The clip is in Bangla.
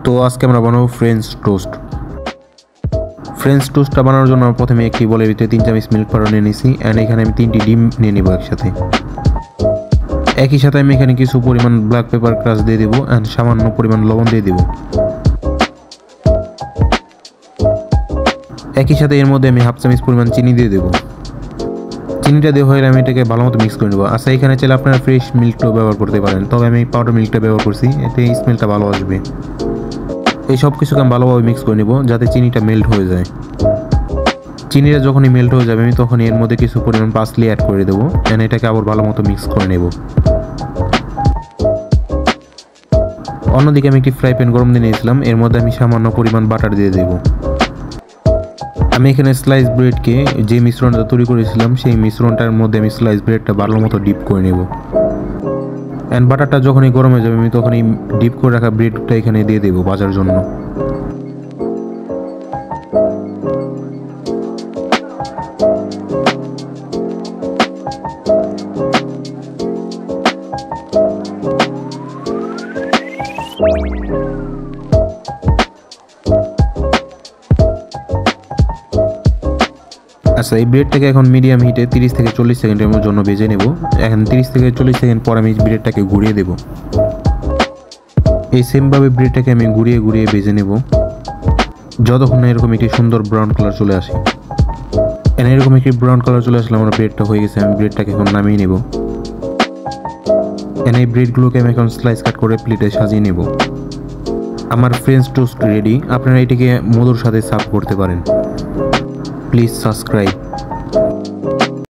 তো আজকে আমরা বানাবো ফ্রেঞ্চ টোস্ট। ফ্রেঞ্চ টোস্টটা বানানোর জন্য প্রথমে একটি বলের ভিতরে 3 চামচ মিল্ক পাউডার নিয়ে নিয়েছি, অ্যান্ড এখানে আমি 3টি ডিম নিয়ে নেব একসাথে। একই সাথে আমি এখানে কিছু পরিমাণ ব্ল্যাক পেপার ক্রাশ দিয়ে দেবো, অ্যান্ড সামান্য পরিমাণ লবণ দিয়ে দেবো। একই সাথে এর মধ্যে আমি হাফ চামচ পরিমাণ চিনি দিয়ে দেবো। চিনিটা দেওয়া হলে আমি এটাকে ভালো মতো মিক্স করে নেবো। আচ্ছা, এখানে চাইলে আপনারা ফ্রেশ মিল্কটাও ব্যবহার করতে পারেন, তবে আমি পাউডার মিল্কটা ব্যবহার করছি, এতে স্মেলটা ভালো আসবে। এই সব কিছুকে আমি ভালোভাবে মিক্স করে নেব যাতে চিনিটা মেল্ট হয়ে যায়। চিনিটা যখনই মেল্ট হয়ে যাবে আমি তখন এর মধ্যে কিছু পরিমাণ পার্সলি অ্যাড করে দেবো, এন্ড এটাকে আবার ভালো মতো মিক্স করে নেব। অন্যদিকে আমি একটি ফ্রাই প্যান গরম দিয়ে নিয়েছিলাম, এর মধ্যে আমি সামান্য পরিমাণ বাটার দিয়ে দেব। আমি এখানে স্লাইস ব্রেডকে যে মিশ্রণটা তৈরি করেছিলাম সেই মিশ্রণটার মধ্যে আমি স্লাইস ব্রেডটা ভালো মতো ডিপ করে নেব, অ্যান্ড বাটারটা যখনই গরম হয়ে যাবে আমি তখনই ডিপ করে রাখা ব্রেডটা এখানে দিয়ে দেবো ভাজার জন্য। আচ্ছা, এই ব্রেডটাকে এখন মিডিয়াম হিটে 30 থেকে 40 সেকেন্ডের জন্য ভেজে নেব। এখন 30 থেকে 40 সেকেন্ড পর আমি ব্রেডটাকে ঘুরিয়ে দেব। এই সেমভাবে ব্রেডটাকে আমি ঘুরিয়ে ঘুরিয়ে ভেজে নেব যতক্ষণ না এরকম একটি সুন্দর ব্রাউন কালার চলে আসে। এরকম একটি ব্রাউন কালার চলে আসলে আমার ব্রেডটা হয়ে গেছে। আমি ব্রেডটাকে এখন নামিয়ে নেব। এই ব্রেডগুলোকে আমি এখন স্লাইস কাট করে প্লেটে সাজিয়ে নেব। আমার ফ্রেঞ্চ টোস্ট রেডি। আপনারা এটিকে মধুর সাথে সার্ভ করতে পারেন। Please subscribe.